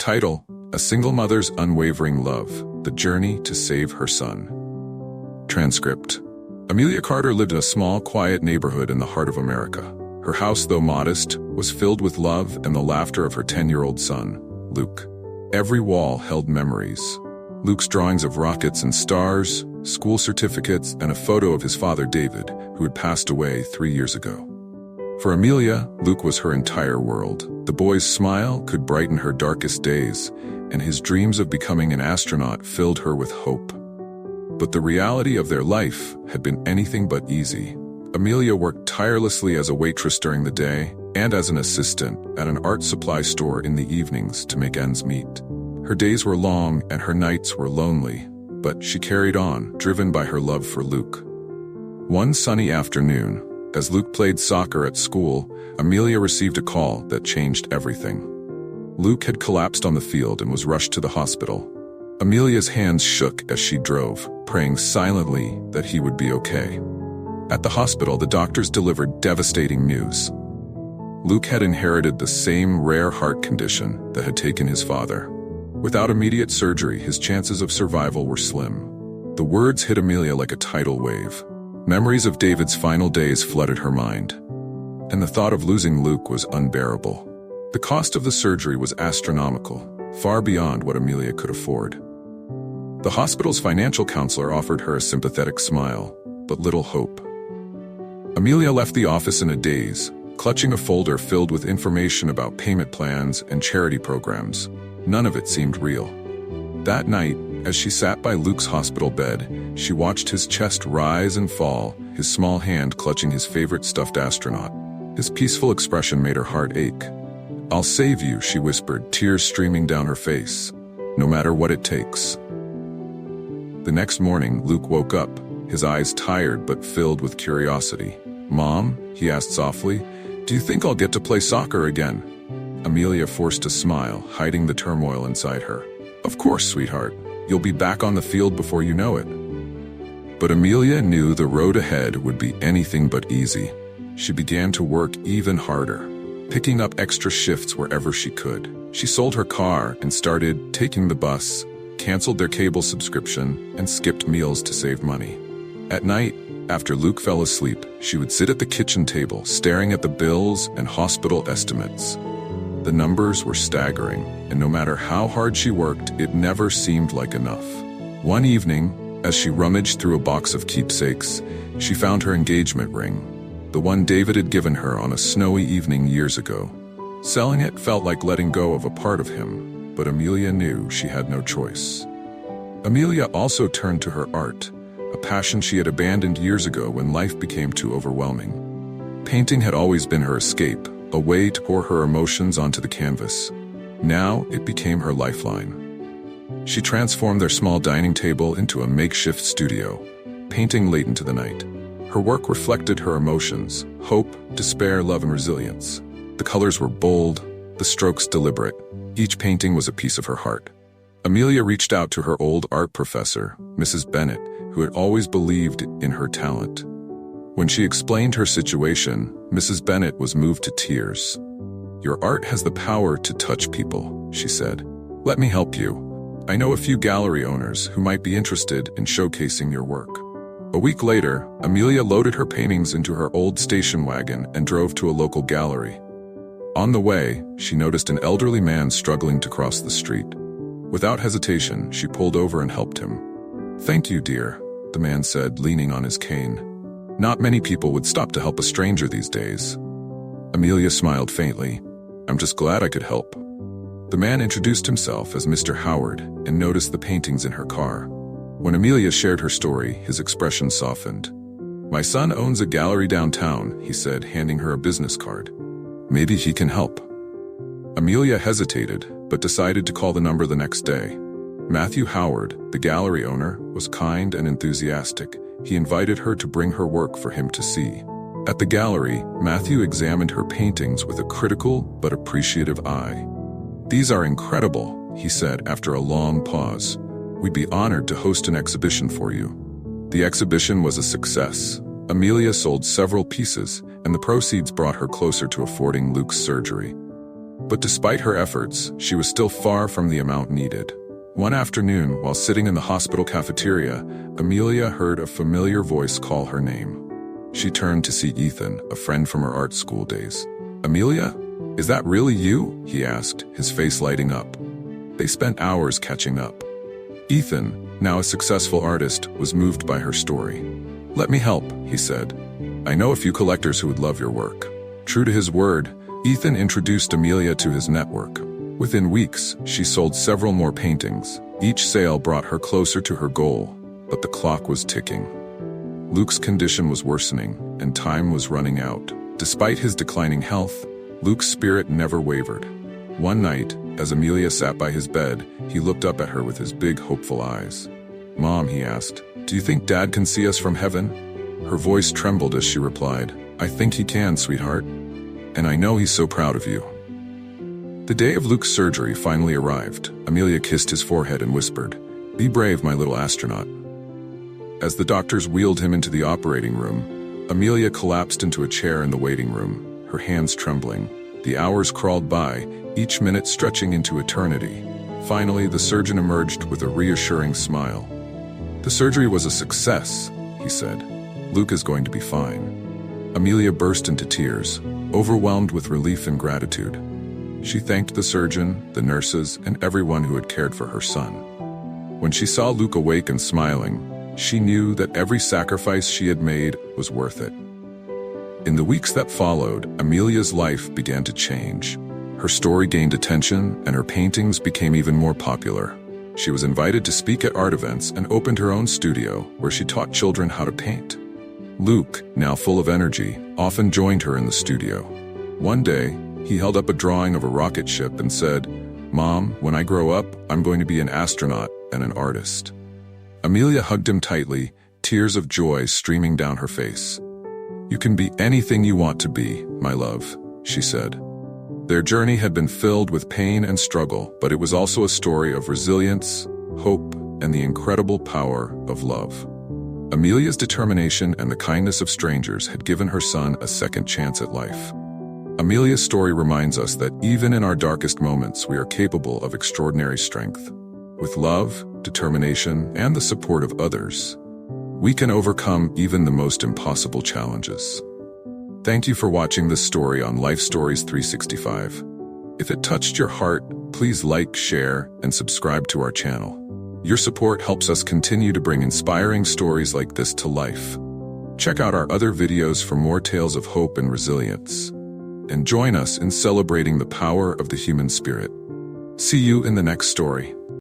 Title: A Single Mother's Unwavering Love, The Journey to Save Her Son. Transcript: Amelia Carter lived in a small, quiet neighborhood in the heart of America. Her house, though modest, was filled with love and the laughter of her 10-year-old son, Luke. Every wall held memories. Luke's drawings of rockets and stars, school certificates, and a photo of his father, David, who had passed away 3 years ago. For Amelia, Luke was her entire world. The boy's smile could brighten her darkest days, and his dreams of becoming an astronaut filled her with hope. But the reality of their life had been anything but easy. Amelia worked tirelessly as a waitress during the day and as an assistant at an art supply store in the evenings to make ends meet. Her days were long and her nights were lonely, but she carried on, driven by her love for Luke. One sunny afternoon, as Luke played soccer at school, Amelia received a call that changed everything. Luke had collapsed on the field and was rushed to the hospital. Amelia's hands shook as she drove, praying silently that he would be okay. At the hospital, the doctors delivered devastating news. Luke had inherited the same rare heart condition that had taken his father. Without immediate surgery, his chances of survival were slim. The words hit Amelia like a tidal wave. Memories of David's final days flooded her mind, and the thought of losing Luke was unbearable. The cost of the surgery was astronomical, far beyond what Amelia could afford. The hospital's financial counselor offered her a sympathetic smile, but little hope. Amelia left the office in a daze, clutching a folder filled with information about payment plans and charity programs. None of it seemed real. That night, as she sat by Luke's hospital bed, she watched his chest rise and fall, his small hand clutching his favorite stuffed astronaut. His peaceful expression made her heart ache. "I'll save you," she whispered, tears streaming down her face. "No matter what it takes." The next morning, Luke woke up, his eyes tired but filled with curiosity. "Mom," he asked softly, "do you think I'll get to play soccer again?" Amelia forced a smile, hiding the turmoil inside her. "Of course, sweetheart. You'll be back on the field before you know it." But Amelia knew the road ahead would be anything but easy. She began to work even harder, picking up extra shifts wherever she could. She sold her car and started taking the bus, canceled their cable subscription, and skipped meals to save money. At night, after Luke fell asleep, she would sit at the kitchen table, staring at the bills and hospital estimates. The numbers were staggering, and no matter how hard she worked, it never seemed like enough. One evening, as she rummaged through a box of keepsakes, she found her engagement ring, the one David had given her on a snowy evening years ago. Selling it felt like letting go of a part of him, but Amelia knew she had no choice. Amelia also turned to her art, a passion she had abandoned years ago when life became too overwhelming. Painting had always been her escape, a way to pour her emotions onto the canvas. Now it became her lifeline. She transformed their small dining table into a makeshift studio, painting late into the night. Her work reflected her emotions: hope, despair, love, and resilience. The colors were bold, the strokes deliberate. Each painting was a piece of her heart. Amelia reached out to her old art professor, Mrs. Bennett, who had always believed in her talent. When she explained her situation, Mrs. Bennett was moved to tears. "Your art has the power to touch people," she said. "Let me help you. I know a few gallery owners who might be interested in showcasing your work." A week later, Amelia loaded her paintings into her old station wagon and drove to a local gallery. On the way, she noticed an elderly man struggling to cross the street. Without hesitation, she pulled over and helped him. "Thank you, dear," the man said, leaning on his cane. Not many people would stop to help a stranger these days. Amelia smiled faintly. "I'm just glad I could help." The man introduced himself as Mr. Howard and noticed the paintings in her car. When Amelia shared her story, his expression softened. "My son owns a gallery downtown," he said, handing her a business card. "Maybe he can help." Amelia hesitated, but decided to call the number the next day. Matthew Howard, the gallery owner, was kind and enthusiastic. He invited her to bring her work for him to see. At the gallery, Matthew examined her paintings with a critical but appreciative eye. "These are incredible," he said after a long pause. "We'd be honored to host an exhibition for you." The exhibition was a success. Amelia sold several pieces, and the proceeds brought her closer to affording Luke's surgery. But despite her efforts, she was still far from the amount needed. One afternoon, while sitting in the hospital cafeteria, Amelia heard a familiar voice call her name. She turned to see Ethan, a friend from her art school days. "Amelia? Is that really you?" he asked, his face lighting up. They spent hours catching up. Ethan, now a successful artist, was moved by her story. "Let me help," he said. "I know a few collectors who would love your work." True to his word, Ethan introduced Amelia to his network. Within weeks, she sold several more paintings. Each sale brought her closer to her goal, but the clock was ticking. Luke's condition was worsening, and time was running out. Despite his declining health, Luke's spirit never wavered. One night, as Amelia sat by his bed, he looked up at her with his big, hopeful eyes. "Mom," he asked, "do you think Dad can see us from heaven?" Her voice trembled as she replied, "I think he can, sweetheart. And I know he's so proud of you." The day of Luke's surgery finally arrived. Amelia kissed his forehead and whispered, "Be brave, my little astronaut." As the doctors wheeled him into the operating room, Amelia collapsed into a chair in the waiting room, her hands trembling. The hours crawled by, each minute stretching into eternity. Finally, the surgeon emerged with a reassuring smile. "The surgery was a success," he said. "Luke is going to be fine." Amelia burst into tears, overwhelmed with relief and gratitude. She thanked the surgeon, the nurses, and everyone who had cared for her son. When she saw Luke awake and smiling, she knew that every sacrifice she had made was worth it. In the weeks that followed, Amelia's life began to change. Her story gained attention, and her paintings became even more popular. She was invited to speak at art events and opened her own studio, where she taught children how to paint. Luke, now full of energy, often joined her in the studio. One day, he held up a drawing of a rocket ship and said, "Mom, when I grow up, I'm going to be an astronaut and an artist." Amelia hugged him tightly, tears of joy streaming down her face. "You can be anything you want to be, my love," she said. Their journey had been filled with pain and struggle, but it was also a story of resilience, hope, and the incredible power of love. Amelia's determination and the kindness of strangers had given her son a second chance at life. Amelia's story reminds us that even in our darkest moments, we are capable of extraordinary strength. With love, determination, and the support of others, we can overcome even the most impossible challenges. Thank you for watching this story on Life Stories 365. If it touched your heart, please like, share, and subscribe to our channel. Your support helps us continue to bring inspiring stories like this to life. Check out our other videos for more tales of hope and resilience. And join us in celebrating the power of the human spirit. See you in the next story.